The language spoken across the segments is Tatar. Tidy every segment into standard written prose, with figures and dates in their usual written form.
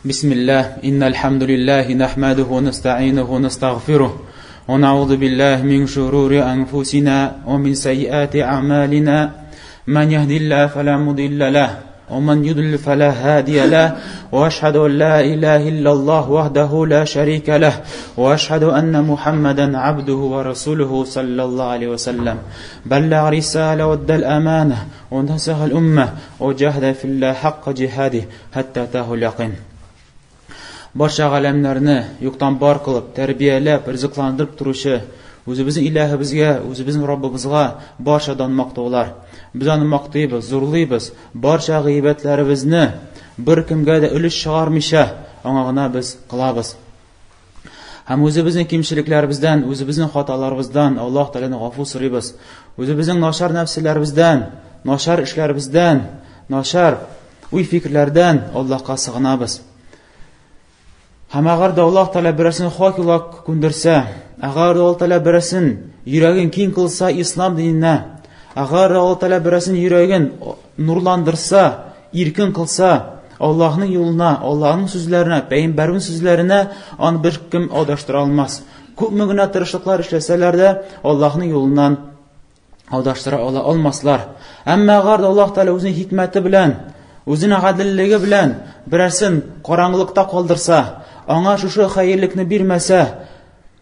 بسم الله إن الحمد لله نحمده ونستعينه ونستغفره ونعوذ بالله من شرور أنفسنا ومن سيئات أعمالنا من يهدي الله فلا مضل له ومن يضلل فلا هادي له وأشهد أن لا إله إلا الله وحده لا شريك له وأشهد أن محمدا عبده ورسوله صلى الله عليه وسلم بلغ رسالة وأدى الأمانة ونصح الأمة وجاهد في الله حق جهاده حتى أتاه اليقين. Barcha alemlerini yoktan bar kılıp, terbiyelep, rızıklandırıp duruşu, özümüzün ilahimizge, özümüzün Rabbimizge barçadan maqtaular. Biz onu maqtayız, zorlayız. Barcha gıybetlerimizni bir kimge de ülüş çağırmışa, ona biz kılabız. Hem özümüzün kimçiliklerimizden, özümüzün hatalarımızdan Allah Teala'nı gafur sırayız. Özümüzün naşar nefslerimizden, naşar işlerimizden, naşar uy fikirlerden Allah'a sığınabız. Hem eğer de Allah Teala birisini hak yola kundirse, eğer de Allah Teala birisini yüreğin keng kılsa İslam dinine, eğer de Allah Teala birisini yüreğin nurlandırsa, irkin kılsa, Allah'ın yoluna, Allah'ın sözlerine, Peygamber'in sözlerine onu bir kim adaştıra almaz. Köpmüğüne tırışlıklar işleseler de Allah'ın yolundan adaştıra almazlar. Ama eğer de Allah Teala özünün hikmeti bilen, özünün adilligi bilen birisini karanlıkta kaldırsa, ona şu hayırlıkını birmese,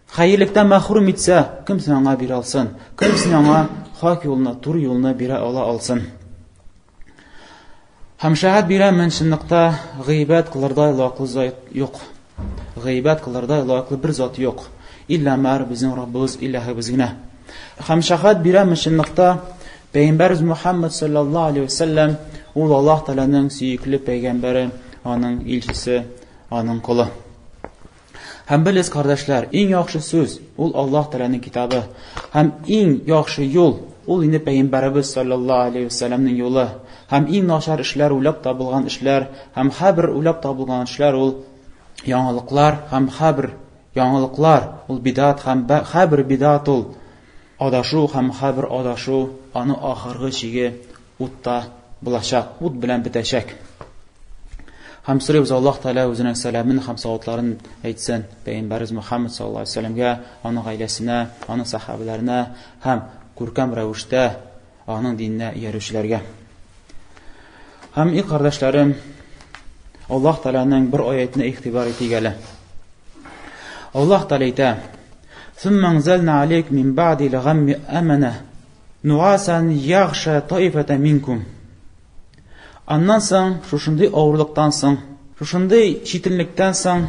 hayırlıktan mahrum etse, kimsin ona bir alsın? Kimsin ona hak yoluna, tur yoluna bir alsın? Hem şahit bilen menşinlikte gıybet kılırda ilaklı zat yok. Gıybet kılırda ilaklı bir zat yok. İlla mer bizim Rabbimiz ilahimizine. Hem şahit bilen menşinlikte Peygamberimiz Muhammed sallallahu aleyhi ve sellem o Allah Teala'nın süyüklü peygamberi, onun ilçisi, onun kulu. Hem biliz kardeşler, en yaxşı söz ol Allah Teala'nın kitabı. Hem en yaxşı yol ol yine Peygamberimiz sallallahu aleyhi ve sellem'nin yolu. Hem en naşar işler ulap tabılgan işler, hem habir ulap tabılgan işler ol yanılıklar, hem habir yanılıklar ol bidat, hem habir bidat ol adaşu, hem habir adaşu anı ahırgı şigi utta bulaşak, ut bilen bitecek. Hem sırayız Allah Teala özünün selamını, hem salatlarını etsin Peygamberimiz Muhammed sallallahu aleyhi ve sellem'e, onun ailesine, onun sahabelerine, hem kurkam revişte onun dinine yerişlerge. Hem iyi kardeşlerim, Allah Teala'nın bir ayetine ihtibar eti gele. Allah Teala ite, ثُمَّ انْزَلْنَا عَلَيْكَ مِنْ بَعْدِ الْغَمِّ أَمَنَةً نُعَاسًا يَغْشَى طَائِفَةً مِنْكُمْ. Ondan sonra, şuşunday ağırlıktan sonra, şuşunday çetinlikten sonra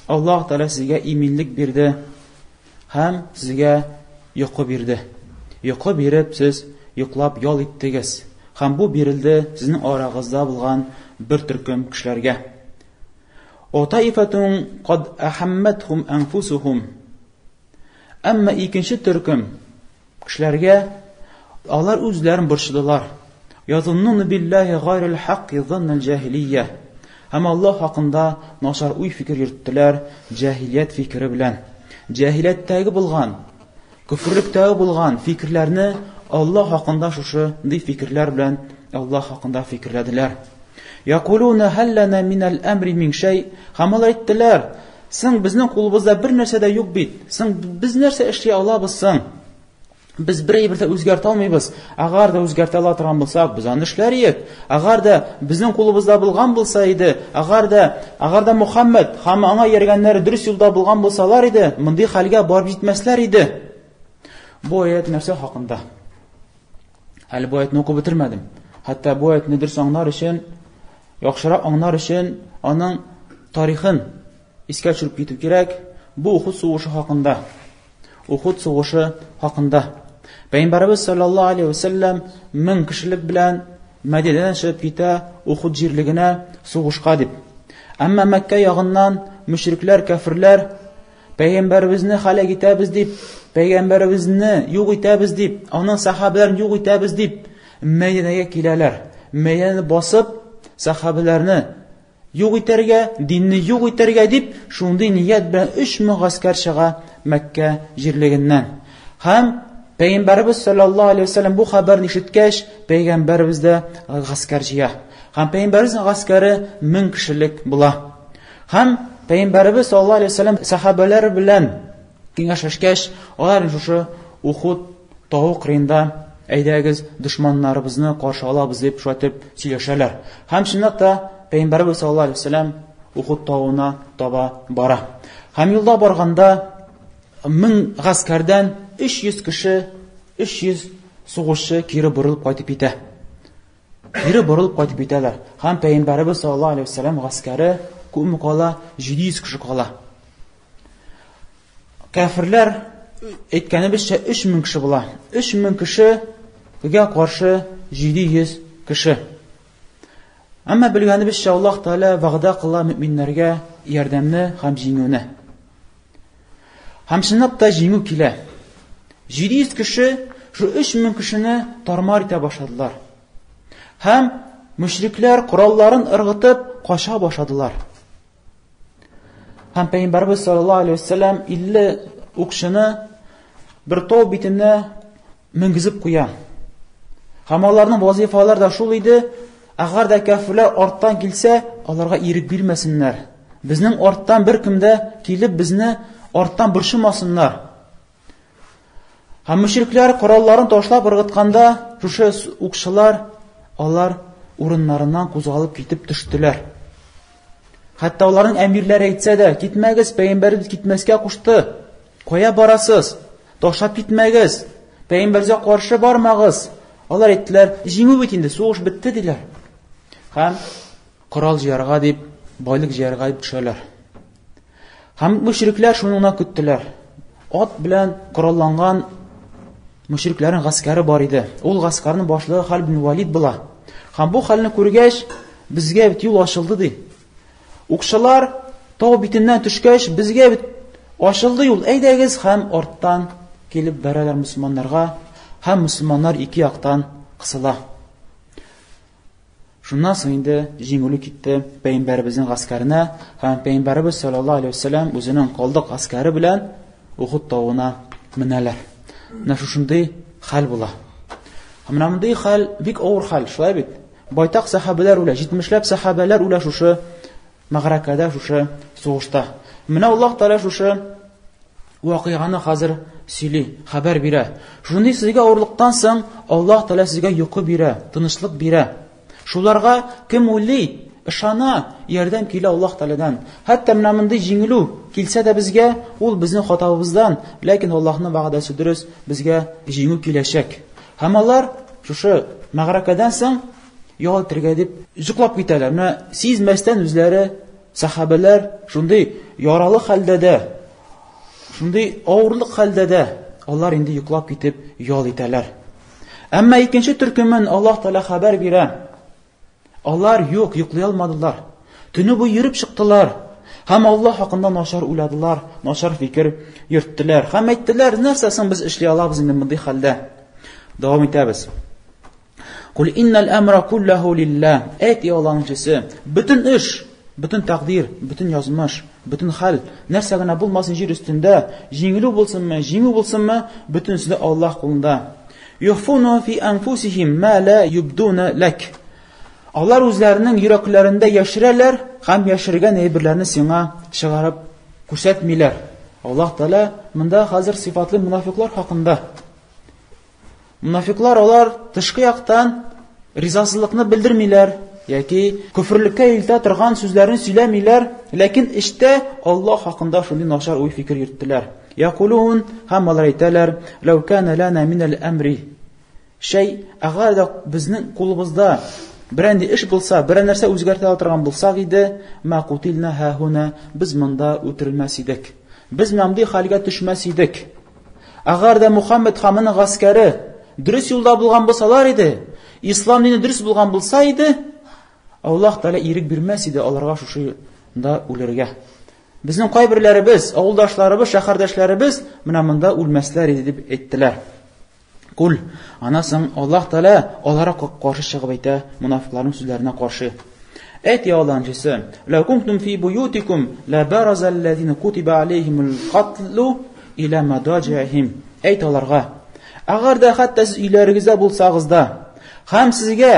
Allah Teala sizge iminlik birdi, hem sizge yuqu birdi. Yuqu birib siz yuqlab yol ettiniz. Hem bu birildi sizin arağızda bulgan bir türküm kişilerge. O taifetun qad ahammethum anfusuhum. Ama ikinci türküm kişilerge onlar özlerini burçlular. Yazunnun billahi gayril haqqi zannel cahiliyye. Hem Allah hakkında naşar uy fikir yürüttüler cahiliyet fikri bilen. Cahiliyettagi bulgan, küfürlüktagi bulgan fikirlerini Allah hakkında şuşu di fikirler bilen Allah hakkında fikirlediler. Yakuluna hallana minel emri min şey. Hamalar ettiler. Sen bizning kulubuzda bir narsa da yok bit. Sen biz narsa işlay olabızsan. Biz birey-birte özgərtə almayız. Agar da özgərtə alatıran bulsak, biz onu işləyik. Agar da bizim kulubuzda bulgan bulsaydı, agar da Muhammed hamı ona yergenleri dürüst yolda bulgan bulsalar idi, mındı halga barb gitmesler idi. Bu ayet nefsi hakkında. Hali bu ayetini oku bitirmedim. Hatta bu ayet nedir anlar için, yaxşırak anlar için onun tarixin iske çürüp gitip gerek. Bu Uhud soğuşu hakkında. Uhud soğuşu hakkında. Peygamberimiz sallallahu aleyhi ve sellem 1000 kişilik bilen Medine'den çıkıp gite Uhud jirligine soğuşqa dip. Ama Mekke yağından müşrikler, kafirler Peygamberimizni hala gitəbiz dip, Peygamberimizni yoq itabiz dip, onun sahabelerini yoq itabiz dip Medine'ye kileler. Medine'ni basıp sahabelerini yoq iterge, dinni yoq iterge dip şunday niyet bilen 3000 asker çığa Mekke jirliginden. Hem Peygamberimiz sallallahu aleyhi ve sellem bu haberini işitkeş, Peygamberimiz de askerciye. Hem Peygamberimizin askeri 1000 kişilik bula. Һәм Пәйгамбәрбез саллаллаһу алейһи ва саллям сахабалары белән киңәшләшкәч, алар шушы Ухуд тау кырында әйдәгез дошманнарыбызны каршы алабыз дип шайтып сөйләшәләр. Һәм шундый Пәйгамбәрбез саллаллаһу алейһи ва саллям Ухуд тауына таба бара. Һәм юлда барганда 1000 гаскәрдән 300 кеше, 300 сугышчы кире борылып кайтып китә. Кире борылып кайтып китәләр. Һәм Пәйгамбәрбез саллаллаһу алейһи ва саллям гаскәре күпме кала? 700 кеше кала. Кафирләр әйткәнебезчә 3000 кеше була. 3000 кешегә каршы 700 кеше. Әмма белгәнебезчә Аллаһ Таала вәгъдә кыла мөэминнәргә ярдәмне һәм җиңүне. Һәм шундый да җиңү килә. 700 кеше шу 3000 кешене тармар итә башладылар. Һәм мөшрикләр коралларын ыргытып каша башладылар. Һәм Пәйгамбәрбез саллаллаһу алейһи ва саллям 50 укшыны бер тау битенә менгезеп куя. Һәм аларның вазифалары да шул иде: әгәр дә кафирләр арттан килсә, аларга ирек бирмәсеннәр. Безнең арттан бер кемдә килеп безне арттан борчымасыннар. Һәм мөшрикләр коралларын ташлап ыргытканда, шушы укшылар алар урыннарыннан кузгалып китеп төштеләр. Хәтта аларның әмирләре әйтсә дә, китмәгез, Пәйгамбәрбез китмәскә кушты. Кая барасыз? Ташлап китмәгез. Пәйгамбәргә каршы бармагыз. Алар әйттеләр, җиңү бит инде, сугыш бетте диләр. Һәм корал җыярга дип, байлык җыярга дип төшәләр. Һәм мөшрикләр шуны көттеләр. Ат белән коралланган мөшрикләрнең гаскәре бар иде. Ул гаскәрнең башлыгы Халид ибн Валид була. Һәм бу хәлне күргәч, безгә бит юл ачылды ди. Укшылар тау битеннән төшкәч, безгә бит ачылды юл. Әйдәгез һәм арттан килеп бәрәләр мусламаннарга, һәм мусламаннар ике яктан кысыла. Шуннан соң инде җиңүле китте Пәйгамбәрбезнең гаскәренә, һәм Пәйгамбәрбез саллаллаһу алейһи ва саллям үзенең калдык гаскәре белән Ухуд тауына менәләр. Менә шушындый хәл була. Һәм мондый хәл бик авыр хәл, шулай бит. Байтак сахабалар үлә, 70ләп сахабалар үлә шушы мәгърәкәдә, шушы сугышта. Менә Аллаһ Таала шушы вакыйганы хәзер сөйли, хәбәр бирә. Шундый сезгә авырлыктан соң Аллаһ Таала сезгә йокы бирә, тынычлык бирә. Шуларга кем уйлый, ышана, ярдәм килә Аллаһ Тааладан. Хәтта менә мондый җиңелү килсә дә безгә, ул безнең хатабыздан, ләкин Аллаһның вәгъдәсе дөрес, безгә җиңү киләчәк. Һәм алар шушы мәгърәкәдән соң ял итәргә дип җыклап китәләр. Менә сизмәстән үзләре сахабалар шундый яралы хәлдә дә, шундый авырлык хәлдә дә алар инде йоклап китеп ял итәләр. Әмма икенче төркемен Аллаһ Таала хәбәр бирә. Алар юк, йоклый алмадылар. Төне буе йөреп чыктылар. Һәм Аллаһ хакында начар уйладылар, начар фикер йөрттеләр. Һәм әйттеләр, нәрсәсен без эшли алабыз инде мондый хәлдә. Дәвам итәбез. Кул иннал амра куллаху лиллах. Әйт я Аллаһның, бөтен эш, бөтен тәкъдир, бөтен язмыш, бөтен хәл, нәрсә генә булмасын җир үстендә, җиңелү булсынмы, җиңү булсынмы, бөтенсе Аллаһ кулында. Юфуну фи анфусихим ма ла юбдуна лак. Алар үзләренең йөрәкләрендә яшерәләр һәм яшергән әйберләрне сиңа чыгарып күрсәтмиләр. Аллаһ Таала монда хәзер сыйфатлы мунафиклар хакында. Мунафиклар алар тышкы яктан ризасызлыкны белдермиләр, яки күфрлеккә илтә торган сүзләрне сөйләмиләр, ләкин эштә Аллаһ хакында шундый начар уй фикер йөрттеләр. Якулун һәм алар әйтәләр: "Лау кана лана минал амри шәй", әгәр дә безнең кулыбызда берәнди эш булса, берәр нәрсә үзгәртә торган булсак иде, ма кутилна һаһуна, без монда үтерелмәс идек. Без мондый хәлгә төшмәс идек. Әгәр дә Мухаммад ханның гаскәре дөрес юлда булган булсалар иде, ислам дине дөрес булган булса иде, Аллаһ Таала ирек бирмәс иде аларга шушында үләргә. Безнең кайберләребез, авылдашларыбыз, шәһәрдәшләребез менә монда үлмәсләр иде дип әйттеләр. Кул, анасын Аллаһ Таала аларга каршы чыгып әйтә, мунафикларның сүзләренә каршы. Әйт я Аллаһның, "Ла кунтум фи буютикум ла бараза аллазина кутиба алейхимул катлу ила мадаҗихим." Әйт аларга, әгәр дә хәтта сез өйләрегездә булсагыз да, һәм сезгә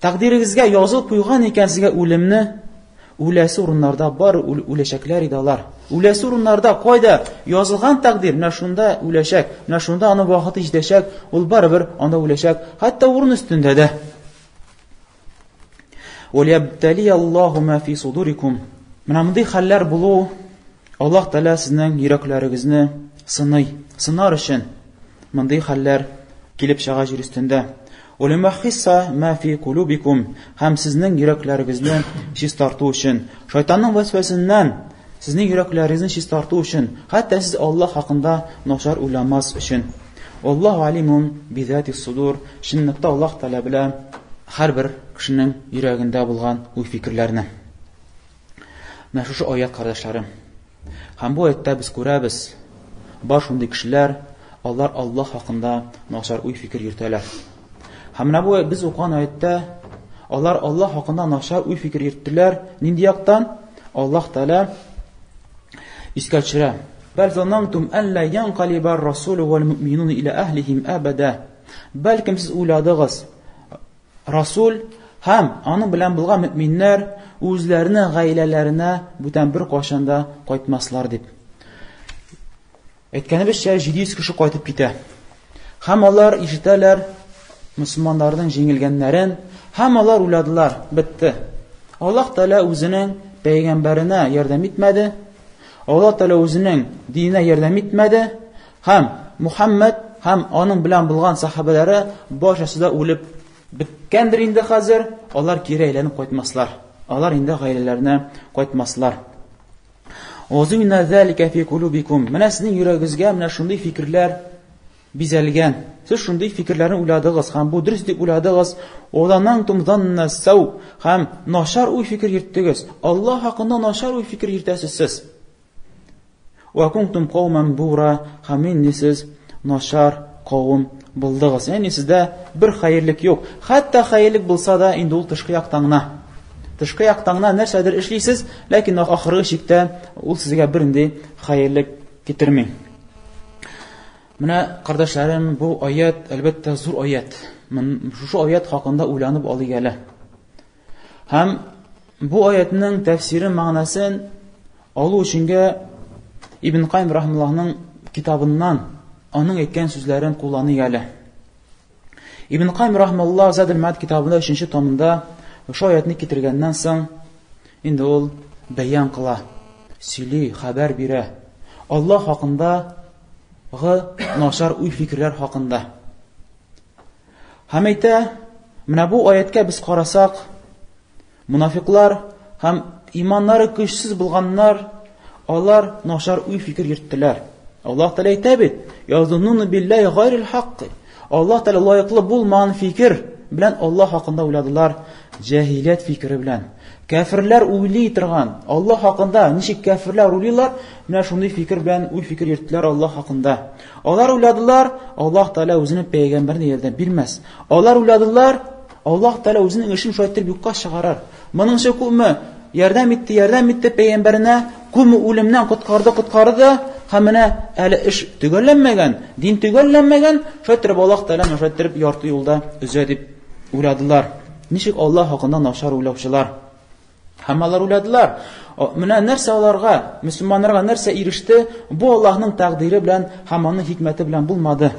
тәкъдирегезгә язылып куйган икән сезгә үлемне, Үләсе урыннарда бар үләчәкләр иде алар. Үләсе урыннарда кайда язылган тәкъдир, менә шунда үләчәк, менә шунда аны вакыты җитәчәк, ул барыбер анда үләчәк, хәтта урын өстендә дә. وَلْيَبْتَلِيَ اللَّهُ مَا فِي صُدُورِكُمْ. Менә мондый хәлләр булу, Аллаһ Тәала сезнең йөрәкләрегезне сынар өчен. Мондый хәлләр килеп чыга җир өстендә. وَلِمَحِّصَ مَا فِي قُلُوبِكُمْ. Һәм сезнең йөрәкләрегезне чистарту өчен, шайтанның вәсвәсеннән сезнең йөрәкләрегезне чистарту өчен, хәтта сез Аллаһ хакында начар уйламас өчен. Аллаһу алимун бизати суdur. Шуннакта Аллаһ Тәала белә һәрбер кешенең йөрәгендә булган уй-фикерләрне. Менә шушы аят, кардәшләрем. Һәм бу аятта без күрәбез, бар шундый кешеләр, алар Аллаһ хакында начар уй-фикер йөртәләр. Һәм менә бу без укыган аятта алар Аллаһ хакында начар уй-фикер йөрттеләр. Нинди яктан? Аллаһ Тәала искә төшерә. Бәл заннантум алла янқалиба ар-расул вал муъминун иля ахлихим абада. Бәлкем сез уйладыгыз, Расул һәм аның белән булган мөэминнәр үзләренең гаиләләренә бүтән бер кашанда кайтмаслар дип. Әйткәнебезчә 700 кеше кайтып китә. Һәм алар ишетәләр мөселманнарның җиңелгәннәрен, һәм алар уйладылар, бетте. Аллаһ Тәала үзенең пәйгамбәренә ярдәм итмәде. Аллаһ Тәала үзенең диненә ярдәм итмәде. Һәм Мухаммад һәм аның белән булган сахабалары барчасы да үлеп биткәндер инде хәзер. Алар кире әйләнеп кайтмаслар. Алар инде гаиләләренә кайтмаслар. Озуна залика фи кулубикум. Менә сезнең йөрәгегезгә менә шундый фикерләр бизәлгән. Сез шундый фикерләрне уйладыгыз һәм бу дөрес дип уйладыгыз. Оданнан тумданна сау һәм начар уй фикер йөрттегез. Аллаһ хакында начар уй фикер йөртәсез сез. Ва кунтум кауман бура һәм сез начар кавым булдыгыз. Яни сездә бер хәерлек юк. Хәтта хәерлек булса да инде ул тышкы яктаңна. Тышкы яктаңна нәрсәдер эшлисез, ләкин ахыргы чиктә ул сезгә бернинди хәерлек китерми. Менә кардәшләрем, бу аят әлбәттә зур аят. Шушы аят хакында уйланып алыйк әле. Һәм бу аятның тәфсирен, мәгънәсен алу өчен Ибн Кайм рахималлаһның китабыннан аның әйткән сүзләрен кулланыйк әле. Ибн Кайм рахималлаһ Задул Мәд китабында 3-нче томында ошо аятны китергәннән соң инде ул бәян кыла, сөйли, хәбәр бирә. Аллаһ хакында начар уй-фикерләр хакында. Һәм әйтә, менә бу аятка без карасак, мунафиклар һәм иманнары көчсез булганнар, алар начар уй-фикер йөрттеләр. Аллаһ Тәала әйтә бит: "Язунну биллаһи гайрил хакк." Аллаһ Тәала лаеклы булмаган фикер белән Аллаһ хакында уйладылар, җаһилият фикере белән. Кафирләр уйлый торган, Аллаһ хакында ничек кафирләр уйлыйлар, менә шундый фикер белән уй-фикер йөрттеләр Аллаһ хакында. Алар уйладылар, Аллаһ Тәала үзенең пәйгамбәренә ярдәм бирмәс. Алар уйладылар, Аллаһ Тәала үзенең эшен шайтыр юкка чыгарар. Моныңча күпме ярдәм итте пәйгамбәренә, күпме үлемнән коткарды, һәм менә әле эш төгәлләнмәгән, дин төгәлләнмәгән, шайтыр Аллаһ Тәала шайтыр ярты юлда үзә дип уйладылар. Ничек Аллаһ хакында начар уйлаучылар? Һәм алар уйладылар. Менә нәрсә аларга, мөселманнарга нәрсә иреште, бу Аллаһның тәкъдире белән һәм аның хикмәте белән булмады.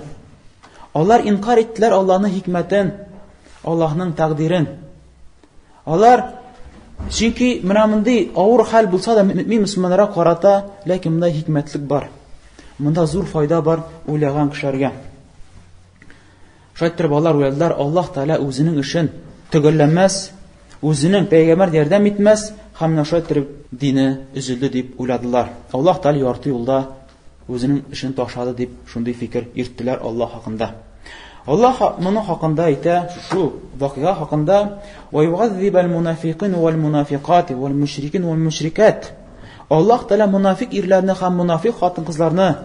Алар инкар иттеләр Аллаһның хикмәтен, Аллаһның тәкъдирен. Алар чөнки менә мондый авыр хәл булса да мөселманнарга карата, ләкин монда хикмәтлек бар. Монда зур файда бар уйлаган кешеләргә. Шайтыр балар уйладылар, Аллаһ Тәала үзенең эшен төгәлләмәс, үзенең пәйгамбәр ярдәм итмәс, һәм шайтыр дине üzüldü дип уйладылар. Аллаһ Тәала ярты юлда үзенең эшен ташлады дип шундый фикер йөрттеләр Аллаһ хакында. Аллаһ моның хакында әйтә, шу вакыйга хакында: "Ва югаззибал мунафиқин вал мунафиқат вал мушрикин вал мушрикат." Аллаһ Тәала мунафиқ ирләрне һәм мунафиқ хатын-кызларны,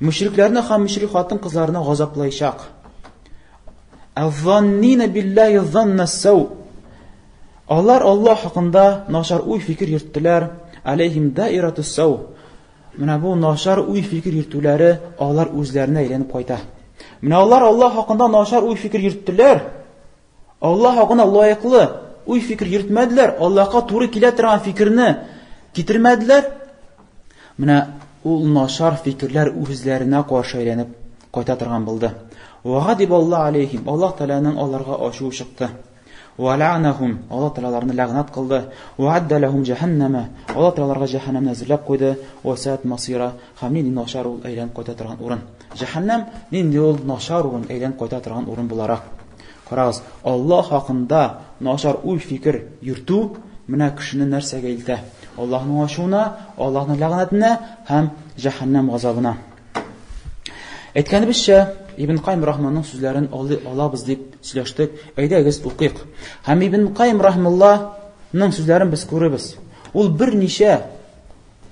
мушрикләрне һәм мушрик хатын-кызларны газаплаячак. "Аззаннина биллаһи заннас-сау." Алар Аллаһ хакында начар уй-фикер йөрттеләр, алейхим даиратус-сау. Менә бу начар уй-фикер йөртүләре алар үзләренә әйләнеп кайта. Менә алар Аллаһ хакында начар уй-фикер йөрттеләр. Аллаһ хакына лаеклы уй фикер йөртмәделәр, Аллаһка туры килә торган фикерне китермәделәр. Менә ул начар фикерләр үзләренә каршы әйләнеп кайта торган булды. Вагадибаллаһу алейхим, Аллаһ Тәгаләнең аларга ачуы чыкты. Вала'нахум, Аллаһ Тәгаләләрне ләгънәт кылды. Вa'адда лахум җаһаннама, Аллаһ Тәгаләләргә җаһаннамны әзерләп куйды. Васат масира, һәм нинди начар ул әйләнеп кайта торган урын. Җаһаннам нинди ул начар урын, әйләнеп кайта торган урын буларак. Карагыз, Аллаһ хакында начар уй фикер йөртү менә кешене нәрсәгә илтә? Аллаһның ачуына, Аллаһның ләгънәтенә һәм җаһаннам газабына. Әйткәнебезчә, Ибн Кайм рахманның сүзләрен алабыз дип сөйләштек. Әйдәгез укыйк. Һәм Ибн Кайм рахмаллаһның сүзләрен без күрәбез. Ул берничә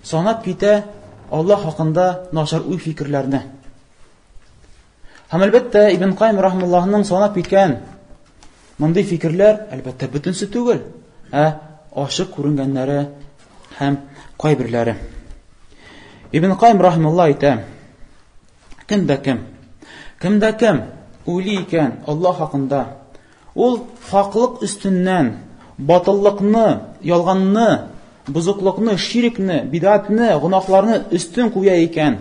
санап китә Аллаһ хакында начар уй фикерләрне. Һәм әлбәттә Ибн Кайм рахмаллаһның санап киткән мондый фикерләр әлбәттә бөтенсе түгел, ачык күренгәннәре һәм кайберләре. Ибн Кайм рахмаллаһ әйтә: Кемдә кем уйлый икән Аллаһ хакында, ул хаклык өстеннән батыллыкны, ялганны, бузыклыкны, ширкне, бидатны, гынаһларны өстен куя икән,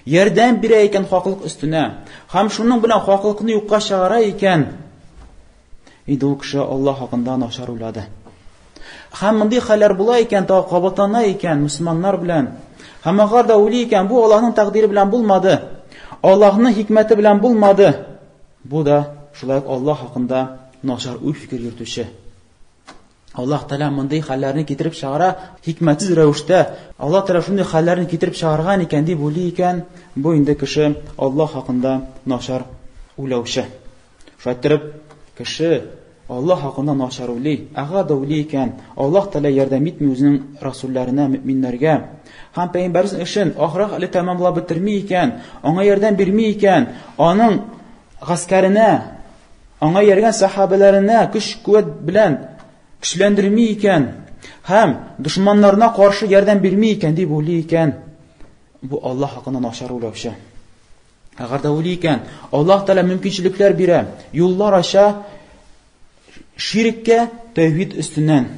ярдәм бирә икән хаклык өстенә, һәм шуның белән хаклыкны юкка чыгара икән, инде ул кеше Аллаһ хакында начар уйлады. Һәм мондый хәлләр була икән, кабатлана икән мөселманнар белән. Һәм агар да уйлый икән, бу Аллаһның тәкъдире белән булмады, Аллаһның хикмәте белән булмады. Бу да шулай Аллаһ хакында начар уй фикер йөртүче. Аллаһ Тәгалә мондый хәлләрне китереп чыгара, хикмәтсез рәвештә. Аллаһ Тәгалә шундый хәлләрне китереп чыгарган икән дип уйлый икән, бу инде кеше Аллаһ хакында начар уйлаучы. Шайтырып кеше Аллаһ хакында начар уйлый, ага да уйлый икән, Аллаһ Тәгалә ярдәм итми үзенең расулларына, мөэминнәргә. Һәм пәйгамбәрнең эшен ахыры әле тәмамлап бетерми икән, аңа ярдәм бирми икән, аның гаскәренә, аңа йөргән сахабаларына көч-куәт белән көчләндерми икән, һәм дошманнарына каршы ярдәм бирми икән дип уйлый икән, бу Аллаһ хакында начар уйлаучы. Агар да уйлый икән, Аллаһ Тәгалә мөмкинчелекләр бирә, юллар ача ширккә, тәүхид өстеннән.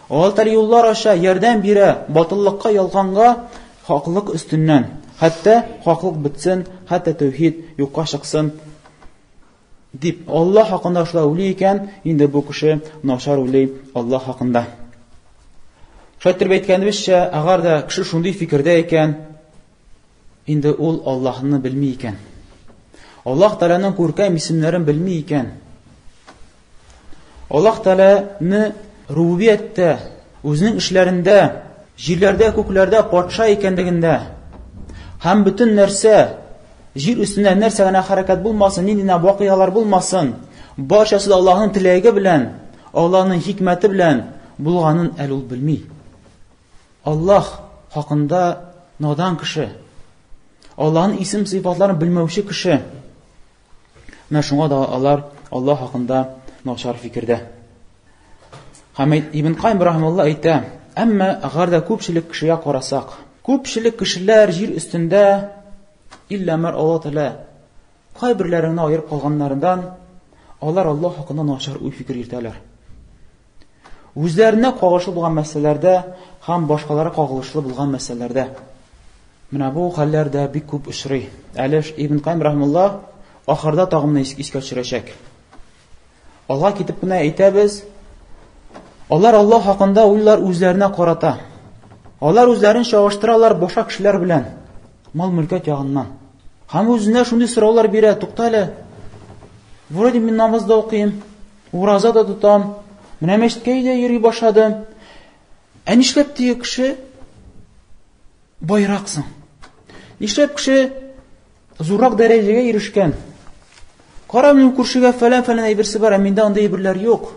Аллаһ Тәгалә юллар аша ярдәм бирә батыллыкка, ялганга, хаклык өстеннән. Хәтта хаклык бетсен, хәтта тәүхид юкка чыксын дип Аллаһ хакында шулай уйлый икән, инде бу кеше начар уйлый Аллаһ хакында. Шайтыр әйткәнебезчә, агар да кеше шундый фикердә икән, инде ул Аллаһны белми икән. Аллаһ Тәгаләнең күркәм исемнәрен белми икән. Аллаһ Тәгаләне рубубияттә, үзенең эшләрендә, җирләрдә, күкләрдә патша икәнлегендә, һәм бөтен нәрсә, җир өстендә нәрсә генә хәрәкәт булмасын, нинди вакыйгалар булмасын, барчасы Аллаһның теләге белән, Аллаһның хикмәте белән булганын әле ул белми. Аллаһ хакында надан кеше, Аллаһның исем-сыйфатларын белмәүче кеше. Менә шуңа да алар Аллаһ хакында начар фикердә. Һәм Ибн Кайм рахмаллаһ әйтә: әмма агар да күпчелек кешегә карасак, күпчелек кешеләр җир өстендә илләмәр Аллаһ Тәгалә кайберләренә аерып калганнардан, алар Аллаһ хакында начар уй фикер йөртәләр. Үзләренә кагылышлы булган мәсьәләләрдә һәм башкалары кагылышлы булган мәсьәләләрдә. Менә бу хәлләрдә бик күп очрый. Әле Ибн Кайм рахмаллаһ ахырда тагын искә төшерәчәк. Алга китеп кенә әйтәбез, алар Аллаһ хакында уйлар үзләренә карата. Алар үзләрен чагыштыралар башка кешеләр белән, мал-мөлкәт ягыннан. Һәм үзенә шундый сораулар бирә: туктале, вроде мин намаз да укыйм, ураза да тотам, менә мәчеткә дә йөри башладым. Нишләп теге кеше байраксың? Нишләп кеше зуррак дәрәҗәгә ирешкән? Кара, минем күршегә фәлән әйберсе бар, миндә андый әйберләр юк.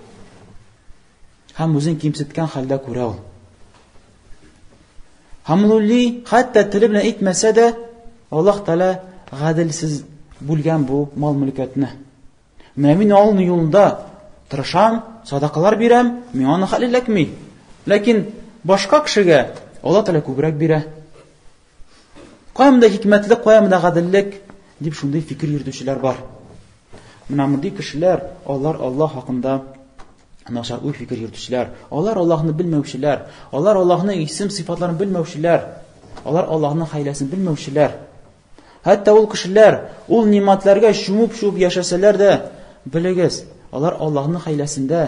Һәм үзен кимсеткән хәлдә күрә ул. Һәм ул хәтта теле белән әйтмәсә дә, Аллаһ Тәгалә гаделсез бүлгән бу мал-мөлкәтне. Мин алны юлында тырышам, садакалар бирәм, мин аны хәлләкми. Ләкин башка кешегә Аллаһ Тәгалә күбрәк бирә. Каямда хикмәтлек, каямда гаделлек дип шундый фикер йөртүчеләр бар. Менә мондый кешеләр, алар Аллаһ хакында Начар уй фикер йөртүчеләр, алар Аллаһны белмәүчеләр, алар Аллаһның исем сыйфатларын белмәүчеләр, алар Аллаһның хәйләсен белмәүчеләр. Хәтта ул кешеләр, ул нимәтләргә чумып яшәсәләр дә, белегез, алар Аллаһның хәйләсендә.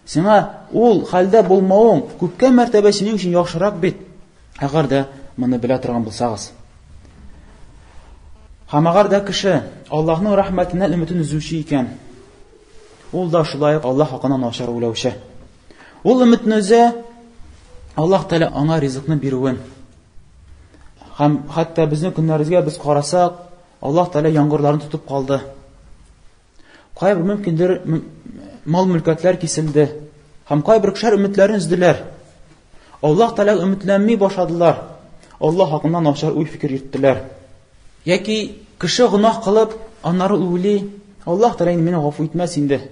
Сиңа ул хәлдә булмауың күпкә мәртәбә синең өчен яхшырак бит. Әгәр дә моны белә торган булсагыз. Һәм әгәр дә кеше Аллаһның рәхмәтеннән өмитен үзүче икән, ул да шулай Аллаһ хакына начар уйлаучы. Ул өмитне үзә Аллаһ Тәгалә аңа ризыкны бирүен. Һәм хәтта безнең көннәребезгә без карасак, Аллаһ Тәгалә яңгырларын тотып калды. Кайбер мөмкиндер мал-мөлкәтләр киселде. Һәм кайбер кешеләр өмитләрен үздиләр. Аллаһ Тәгалә өмитләнми башладылар. Аллаһ хакында начар уй фикер йөрттеләр. Яки кеше гынаһ кылып, аннары уйлый, Аллаһ Тәгалә мине гафу итмәс инде.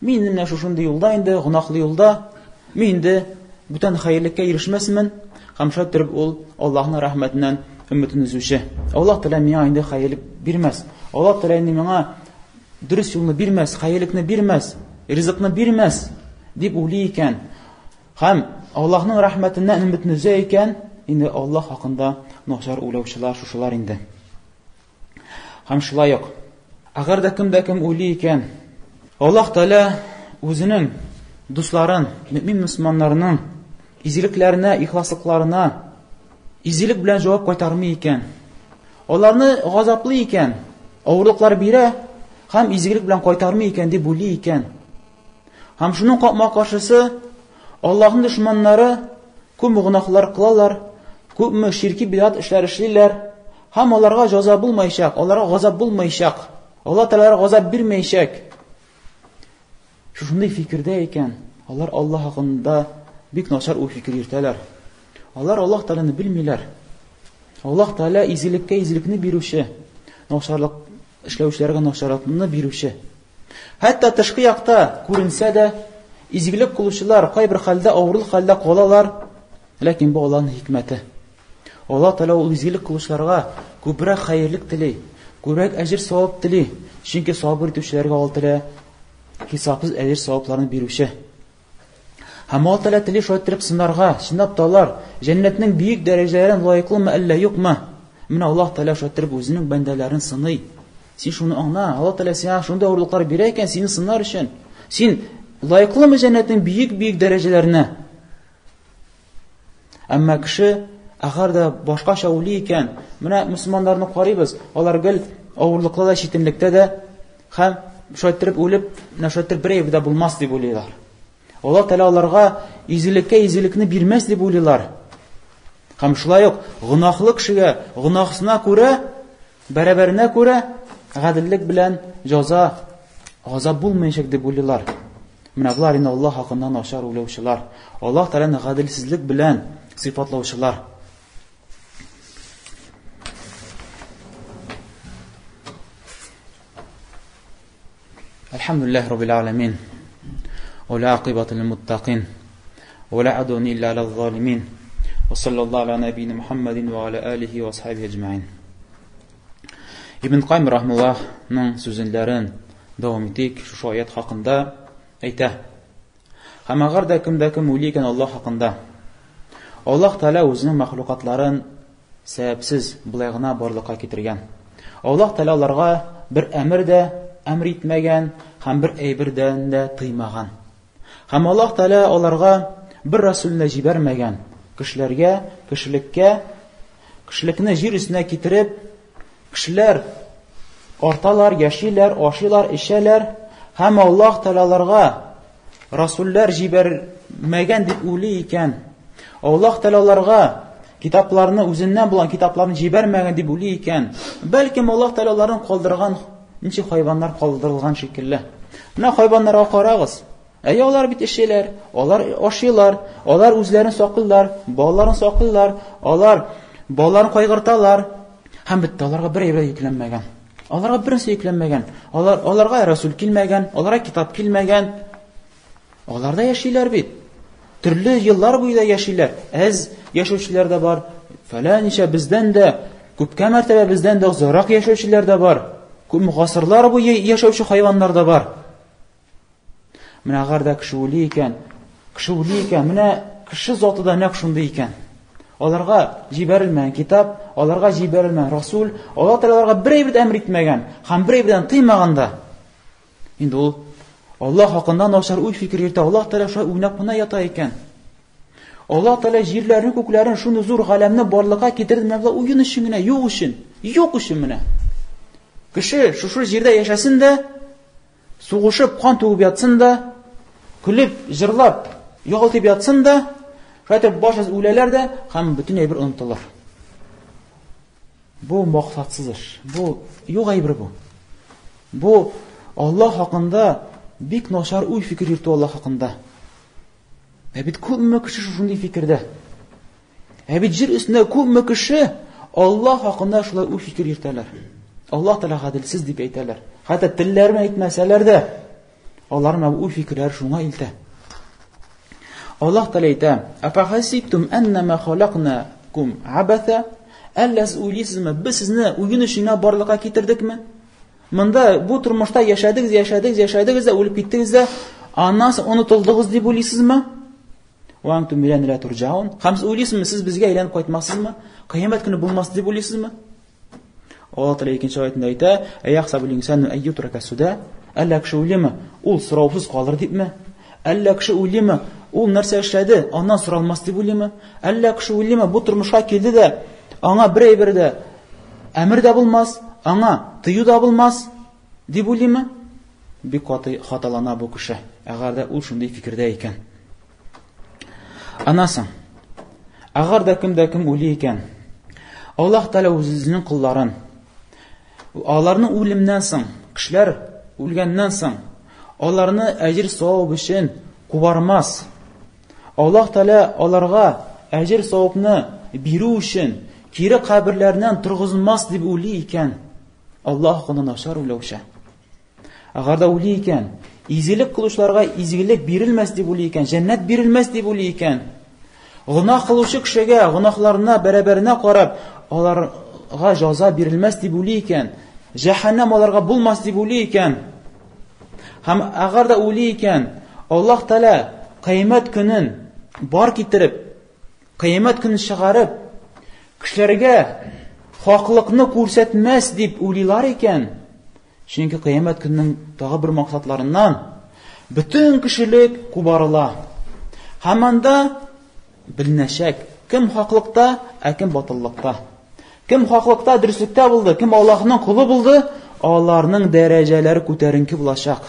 Мин менә шушындый юлда инде, гынаһлы юлда, мин инде бүтән хәерлеккә ирешмәсмен. Һәм шәттер ул Аллаһның рәхмәтеннән өмитен үзүче. Аллаһ Тәгалә миңа инде хәерлек бирмәс. Аллаһ Тәгалә миңа дөрес юлны бирмәс, хәерлекне бирмәс, ризыкны бирмәс дип уйлый икән. Һәм Аллаһның рәхмәтеннән өмитен үзә икән, инде Аллаһ хакында начар уйлаучылар шушылар инде. Һәм шулай ук, әгәр дә кем уйлый икән, Аллаһ Тәгалә үзенең дусларын, мөмин мөселманнарның изилекләренә, ихласлыкларына изилек белән җавап кайтармый икән, аларны газаплый икән, авырлыклар бирә һәм изилек белән кайтармый икән дип уйлый икән. Һәм шуның капма-каршысы Аллаһның дошманнары күп гынаһлар кылалар, күпме ширки бидгат эшләр эшлиләр, һәм аларга җәза булмаячак, аларга газап булмаячак, Аллаһ Тәгалә газап бирмәячәк. Шушындый фикердә икән, алар Аллаһ хакында бик начар уй фикер йөртәләр. Алар Аллаһ Тәгаләне белмиләр. Аллаһ Тәгалә изилеккә изилекне бирүче, начарлык эшләүчеләргә начарлыкны бирүче. Хәтта тышкы якта күренсә дә, изгилек кылучылар кайбер хәлдә, авырлык хәлдә калалар, ләкин бу Аллаһның хикмәте. Аллаһ Тәгалә ул изгилек кылучыларга күбрәк хәерлек тели, күбрәк әҗр-савап тели. Чөнки сабыр итүчеләргә Аллаһ Тәгалә хисапсыз әҗр-савапларны бирүче. Һәм Аллаһ Тәгалә тели шайтырып сынарга, сынап талар, җәннәтнең биек дәрәҗәләрен лаеклымы, әллә юкмы? Менә Аллаһ Тәгалә шайтырып үзенең бәндәләрен сыный. Син шуны аңла, Аллаһ Тәгалә сиңа шундый авырлыклар бирә икән сине сынар өчен. Син лаеклымы җәннәтнең биек дәрәҗәләренә? Әмма кеше әгәр дә башкача уйлый икән, менә мөселманнарны карыйбыз, алар гел авырлыклы да читенлектә дә һәм шайтырып үлеп, шайтырып бер дә булмас дип уйлыйлар. Аллаһ Тәгалә аларга изилеккә изилекне бирмәс дип уйлыйлар. Һәм шулай ук гынаһлы кешегә гынаһсына күрә, бәрабәренә күрә гаделлек белән җәза, газап булмаячак дип уйлыйлар. Менә булар инде Аллаһ хакында начар уйлаучылар, Аллаһ Тәгаләне гаделсезлек белән сыйфатлаучылар. Элхамдулиллаһи раббил аламин. والعاقبة للمتقين ولا عدوان إلا على الظالمين وصلى الله على نبينا محمد وعلى آله وأصحابه أجمعين. Ibn Qayyim rahimahulлahның сүзләрен дәвам итик, шушы аят хакында әйтә. Һәм әгәр дә кем уйлый икән Аллаһ хакында, Аллаһ Тәгалә үзенең мәхлукатларын сәбәпсез булай гына барлыкка китергән. Аллаһ Тәгалә аларга бер әмер дә әмр итмәгән, һәм бер әйбердән дә тыймаган. Һәм Аллаһ Тәгалә аларга бер расулны җибәрмәгән. Кешелекне җир өстенә китереп, кешеләр арталар, яшиләр, ашилар, эчәләр, һәм Аллаһ Тәгалә аларга расуллар җибәрмәгән дип уйлый икән. Аллаһ Тәгалә аларга китапларны, үзеннән булган китапларны җибәрмәгән дип уйлый икән. Бәлкем Аллаһ Тәгалә аларны калдырган, ничек хайваннар калдырылган шикелле. Менә хайваннарга карагыз. Алар бит эчәләр, алар ашилар, алар үзләрен саклыйлар, балаларын саклыйлар, алар балаларын кайгырталар. Һәм бит аларга бер әйбер йөкләнмәгән. Аларга беренче йөкләнмәгән. Аларга расул килмәгән, аларга китап килмәгән. Алар да яшиләр бит. Төрле еллар буенча яшиләр. Әз яшәүчеләр дә бар. Фәләничә бездән дә, күпкә мәртәбә бездән дә озарак яшәүчеләр дә бар. Күп гасырлар буе яшәүче хайваннар да бар. Менә агар да кеше уйлый икән, менә кеше заты да нәкъ шундый икән. Аларга җибәрелмәгән китап, аларга җибәрелмәгән Расул, Аллаһ Тәгалага берәй бер әмр итмәгән, һәм берәй бердән тыймаганда. Инде ул Аллаһ хакында начар уй фикер йөртә, Аллаһ Тәгалә шулай уйнап кына ята икән. Аллаһ Тәгалә җирләрне, күкләрне, шуны зур галәмне барлыкка китерде менә булай уен өчен генә, юк өчен менә. Кеше шушы җирдә яшәсен дә, сугышып, кан түгеп ятсын да, көлеп, җырлап, ялтып ятсын да, шайтып башыз үләләр дә, һәм бөтен әйбер онытылыр. Бу максатсыз эш. Бу юк әйбер бу. Бу Аллаһ хакында бик начар уй фикер йөртү Аллаһ хакында. Бит күпме кеше шундый фикердә. Бит җир өстендә күпме кеше Аллаһ хакында шулай уй фикер йөртәләр. Аллаһ Тәгалә гаделсез дип әйтәләр. Хәтта телләре белән әйтмәсәләр дә, аларның уй фикерләре шуңа илтә. Аллаһ Тәгалә әйтә: "Афахасибтум аннама халакнакум абатha?" Әлләс уйлыйсызмы, без сезне уен өчен барлыкка китердекме? Монда бу тормышта яшәдегез дә, үлеп киттегез дә, аннан соң онытылдыгыз дип уйлыйсызмы? Ва антум иләйнә ла турҗаун. Һәм сез уйлыйсызмы, сез безгә әйләнеп кайтмассызмы? Кыямәт көне булмас дип уйлыйсызмы? Аллаһ Тәгалә икенче аятында әйтә: "Аяхсабул инсану айютрака суда?" Әллә кеше уйлыймы, ул сораусыз калыр дипме? Әллә кеше уйлыймы, ул нәрсә эшләде, аннан соралмас дип уйлыймы? Әллә кеше уйлыймы, бу тормышка килде дә, аңа берәй бер дә әмер дә булмас, аңа тыю да булмас дип уйлыймы? Бик хаталана бу кеше. Әгәр дә ул шундый фикердә икән. Анасы, әгәр дә кем уйлый икән, Аллаһ Тәгалә үзенең кулларын, аларны үлемнән соң, кешеләр үлгәннән соң, аларны әҗир савап өчен кубармас. Аллаһ Тәгалә аларга әҗир савапны бирү өчен кире каберләреннән торгызмас дип уйлый икән. Аллаһ хакында начар уйлаучы. Әгәр дә уйлый икән, изгелек кылучыларга изгелек бирелмәс дип уйлый икән, җәннәт бирелмәс дип уйлый икән. Гынах кылучы кешегә гынахларына бәрабәренә карап, аларга җәза бирелмәс дип уйлый икән, җәһәннәм аларга булмас дип уйлый икән. Һәм әгәр дә уйлый икән, Аллаһ Тәгалә кыямәт көнен бар китереп, кыямәт көнен чыгарып, кешеләргә хаклыкны күрсәтмәс дип уйлыйлар икән. Чөнки кыямәт көннең тагы бер максатларыннан бөтен кешелек кубарыла. Һәм анда белнәчәк, кем хаклыкта, кем батыллыкта. Кем хаклыкта, дөреслектә булды, кем Аллаһның кулы булды, аларның дәрәҗәләре күтәренке булачак.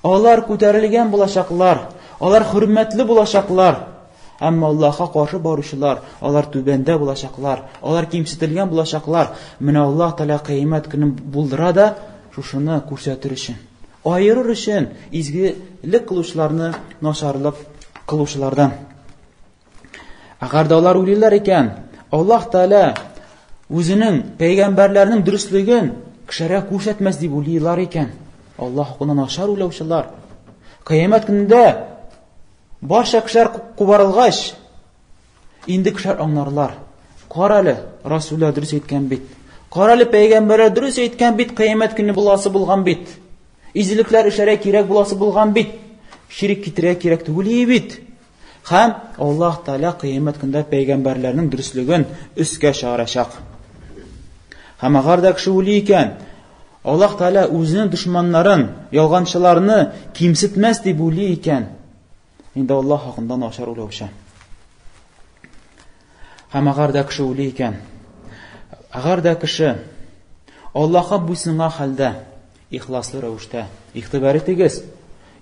Алар күтәрелгән булачаклар, алар хөрмәтле булачаклар. Әмма Аллаһка каршы баручылар, алар түбәндә булачаклар, алар кимсетелгән булачаклар. Менә Аллаһ Тәгалә кыямәт көнен булдыра да шушыны күрсәтер өчен, аерыр өчен изгелек кылучыларны начарлык кылучылардан. Әгәр дә алар уйлыйлар икән, Аллаһ Тәгалә үзенең пәйгамбәрләренең дөрестлеген кешегә күрсәтмәс дип уйлыйлар икән. Аллаһ хакында начар уйлаучылар. Кыямәт көнендә барча кешеләр кубарылгач, инде кешеләр аңларлар. Каралы, Расуллар дөрес әйткән бит. Каралы, пәйгамбәрләр дөрес әйткән бит, кыямәт көне буласы булган бит. Изгелекләр эшләргә кирәк буласы булган бит. Ширик китерергә кирәк түгел бит. Һәм Аллаһ Тәгалә кыямәт көндә пәйгамбәрләрнең дөрестлеген өскә чыгарачак. Һәм әгәр дә кеше уйлый икән, Аллаһ Тәгалә үзенең дошманнарын, ялганчыларны кимсетмәс дип уйлый икән, инде Аллаһ хакында начар уйлаучы. Һәм әгәр дә кеше уйлый икән, әгәр дә кеше Аллаһка буйсынган хәлдә, ихласлы рәвештә, игътибар итегез,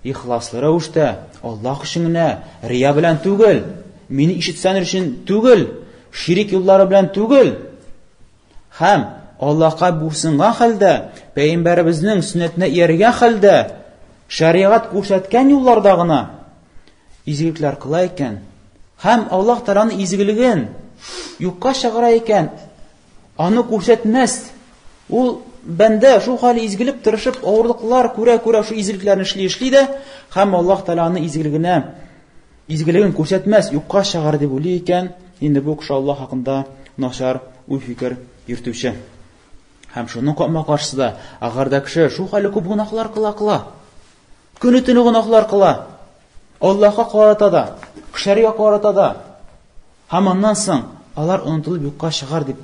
ихласлы рәвештә, Аллаһ өчен генә, рия белән түгел, мине ишетсәнер өчен түгел, ширик юллары белән түгел, һәм Аллаһка буйсынган хәлдә, пәйгамбәребезнең сөннәтенә ияргән хәлдә, шариғат күрсәткән юлларда гына изгелекләр кыла икән, һәм Аллаһ Тәгаләнең изгелеген юкка чыгара икән, аны күрсәтмәс. Ул бәндә шул хәле изгелеп тырышып, авырлыклар күрә шу изгелекләрне эшли дә, һәм Аллаһ Тәгаләнең изгелеген күрсәтмәс, юкка чыгар дип уйлый икән, инде бу кеше Аллаһ хакында начар уй фикер йөртүче. Һәм шуның каршысында, әгәр дә кеше шул хәле күп гынаһлар кыла, Көне-түне гынаһлар кыла. Аллаһка карата да, кешеләргә карата да. Һәм аннан соң алар онытылып юкка чыгар дип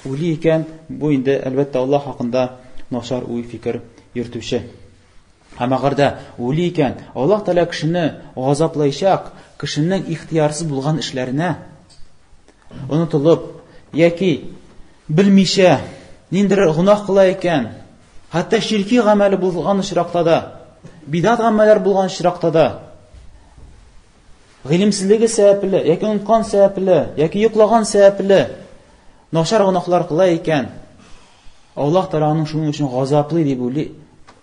уйлый икән, бу инде әлбәттә Аллаһ хакында начар уй фикер йөртүче. Һәм агар да уйлый икән, Аллаһ Тәгалә кешене газаплаячак, кешенең ихтиярсыз булган эшләренә онытылып, яки белмичә ниндидер гынаһ кыла икән, хәтта ширки гамәле булган очракта да, бидат гамәлләр булган очракта да, гыйлемсезлеге сәбәпле, яки оныткан сәбәпле, яки йоклаган сәбәпле начар гынаһлар кыла икән, Аллаһ Тәгаләнең шуның өчен газаплый дип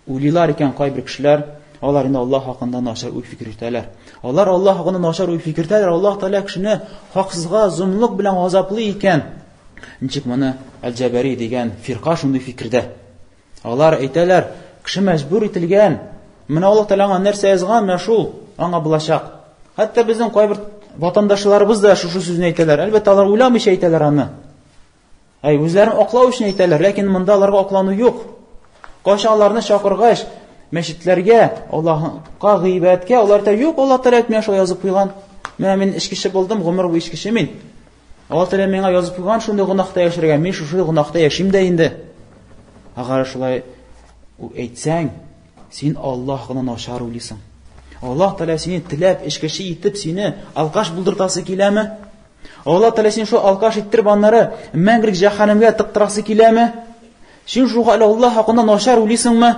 уйлыйлар икән кайбер кешеләр, алар инде Аллаһ хакында начар уй фикер итәләр. Алар Аллаһ хакында начар уй фикер итәләр, Аллаһ Тәгалә кешене хаксызга, зулымлык белән газаплый икән. Ничек моны Әл-Җабари дигән фирка шундый фикердә. Алар әйтәләр, кеше мәҗбүр ителгән, менә Аллаһ Тәгалә нәрсә язган, менә шул аңа булачак. Хәтта безнең кайбер ватандашларыбыз да шушы сүзне әйтәләр. Әлбәттә алар уйламыйча әйтәләр аны. Үзләрен аклау өчен әйтәләр, ләкин монда аларга аклану юк. Кайшаларны чакыргач, мәчетләргә, Аллаһка гыйбәткә, алар да юк, Аллаһ Тәгалә миңа шулай язып куйган. Менә мин эчкече булдым, гомер буе эчкече мин. Аллаһ Тәгалә миңа язып куйган шундый гынаһта яшәргә, мин шушы гынаһта яшим дә инде. Агар шулай әйтсәң, син Аллаһ гына начар уйлыйсың. Аллаһ Тәгалә сине теләп, эчкече итеп сине алкаш булдыртасы киләме? Аллаһ Тәгалә сине шул алкаш иттереп аннары мәңгелек җәһәннәмгә тыктырасы киләме? Син шуга Аллаһ хакында начар уйлыйсыңмы?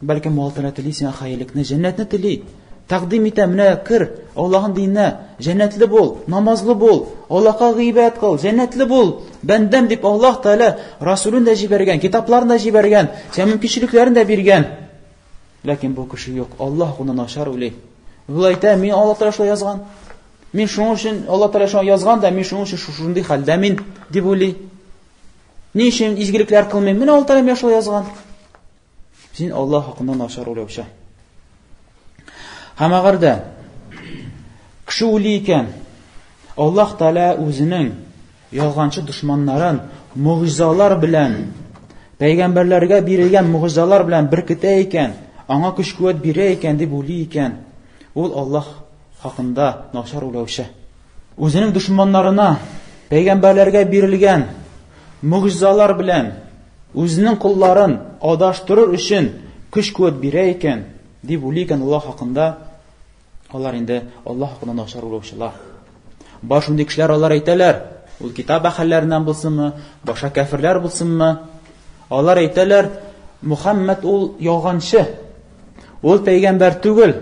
Бәлки Аллаһ Тәгалә тели сиңа хәйрлекне, җәннәтне тели. Тәкъдим итә, менә кер, Аллаһның диненә, җәннәтле бул, намазлы бул, Аллаһка гыйбәт кыл, җәннәтле бул, бәндәм дип Аллаһ Тәгалә Расулын да җибәргән, китапларын да җибәргән, сән мөмкинлекләрен дә биргән. Ләкин бу кеше юк, Аллаһ гына начар уйлый. Ул әйтә, мин Аллаһ Тәгалә шулай язган. Мин шуның өчен Аллаһ Тәгалә шулай язган да, мин шуның өчен шундый хәлдә мин дип уйлый. Ни өчен изгелекләр кылмыйм? Менә Аллаһ Тәгалә миңа шулай язган. Син Аллаһ хакында начар уйлаучы. Һәм агар да кеше уйлый икән, Аллаһ Тәгалә үзенең ялганчы дошманнарын мугъҗизалар белән, пәйгамбәрләргә бирелгән мугъҗизалар белән беркетә икән, аңа көч-куәт бирә икән дип уйлый икән, ул Аллаһ хакында начар уйлаучы. Үзенең дошманнарына, пәйгамбәрләргә бирелгән мугъҗизалар белән үзенең кулларын адаштырыр өчен көч-куәт бирә икән дип уйлый икән Аллаһ хакында, алар инде Аллаһ хакында начар уйлаучылар. Баш шундый кешеләр алар әйтәләр, ул китап әһелләреннән булсынмы, башка кафирләр булсынмы, алар әйтәләр, Мөхәммәд ул ялганчы, ул пәйгамбәр түгел.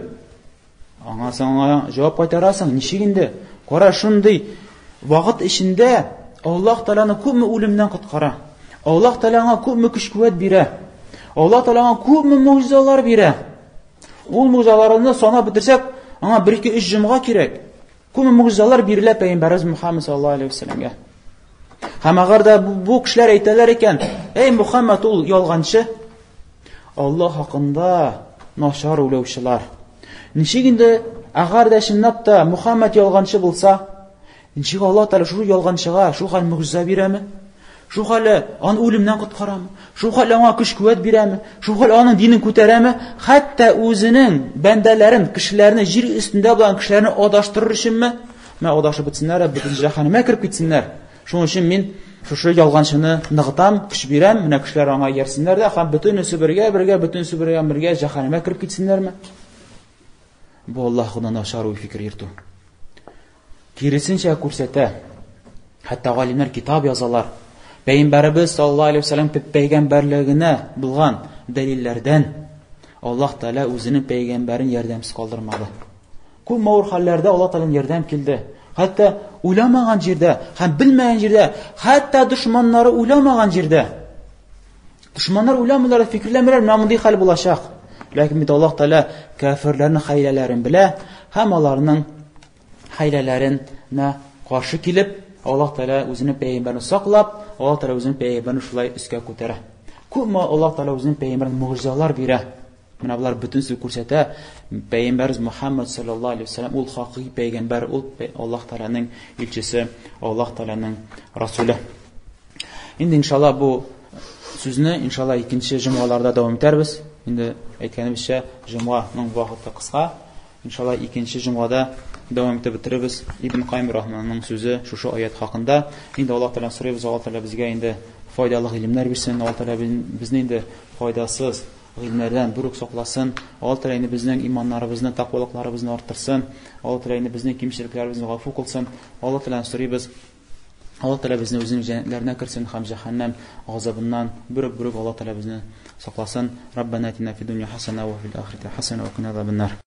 Аңа саңа җавап кайтарасың, ничек инде? Кара, шундый вакыт эчендә Аллаһ Тәгаләне күпме үлемнән коткара. Аллаһ Тәгаләгә күпме көч-куәт бирә. Аллаһ Тәгаләгә күпме муҗизалар бирә. Ул муҗизаларны санап бетерсәк, аңа 1-2-3 җомга кирәк. Күпме муҗизалар бирелә пәйгамбәрбез Мөхәммәд саллаллаһу алейхи ва сәлләмгә. Һәм агар да бу кешеләр әйтәләр икән, эй Мөхәммәд ул ялганчы, Аллаһ хакында начар уйлаучылар. Ничек инде агар да чынлап та Мөхәммәд ялганчы булса, ничек Аллаһ Тәгалә шул ялганчыга шул хәл муҗиза бирәме? Шул хәле аны үлемнән коткарамы? Шул хәле аңа көч-куәт бирәме? Шул хәле аның динен күтәрәме? Хәтта үзенең бәндәләрен, кешеләрне җир өстендә булган кешеләрне адаштырыр өченме? Менә адашып бетсеннәр, бөтен җәһәннәмгә кирип китсеннәр. Шуның өчен мин шушы ялганчыны ныгытам, көч бирәм, менә кешеләр аңа ярсыннар да, һәм бөтенесе бергә җәһәннәмгә кирип китсеннәрме? Бу Аллаһ гына начар уй фикер йөртү. Киресенчә күрсәтә. Хәтта галимнәр китап язалар. Пәйгамбәрбез саллаллаһу алейхи ва сәллям пәйгамбәрлегенә булган дәлилләрдән Аллаһ Тәгалә үзенең пәйгамбәрен ярдәмсез калдырмады. Күп авыр хәлләрдә Аллаһ Тәгаләнең ярдәм килде. Хәтта уйламаган җирдә, һәм белмәгән җирдә, хәтта дошманнары уйламаган җирдә. Дошманнар уйламыйлар, фикерләмәләр, менә мондый хәл булачак. Ләкин бит Аллаһ Тәгалә кафирләрнең хәйләләрен белә, һәм аларның хәйләләренә каршы килеп, Аллаһ Тәгалә үзенең пәйгамбәрен саклап, Аллаһ Тәгалә үзенең пәйгамбәрен шулай өскә күтәрә. Күпме Аллаһ Тәгалә үзенең пәйгамбәрен муҗизалар бирә. Менә булар бөтенсе күрсәтә. Пәйгамбәрбез Мөхәммәд саллаллаһу алейхи ва сәллям ул хакыйкый пәйгамбәр, ул Аллаһ Тәгаләнең илчесе, Аллаһ Тәгаләнең расулы. Инде иншалла бу сүзне иншалла икенче җомгаларда дәвам итәрбез. Инде әйткәнебезчә, җомганың вакыты кыска. Иншалла икенче җомгада дәвам итеп бетеребез. Ибн Кайм рахманның сүзе шушы аят хакында. Инде Аллаһ Тәгалә сорыйбыз, Аллаһ Тәгалә безгә инде файдалы гыйлемнәр бирсен, Аллаһ Тәгалә безне инде файдасыз гыйлемнәрдән бүрек сакласын, Аллаһ Тәгалә инде безнең иманнарыбызны, тақвалыкларыбызны арттырсын, Аллаһ Тәгалә инде безнең кимчелекләребезне гафу кылсын. Аллаһ Тәгалә сорыйбыз, Аллаһ Тәгалә безне үзенең җәннәтләренә кертсен һәм җәһәннәм газабыннан бүрек Аллаһ Тәгалә безне сакласын. Раббана атина фид дунья хасана ва фил ахирати хасана ва кина азабан нар.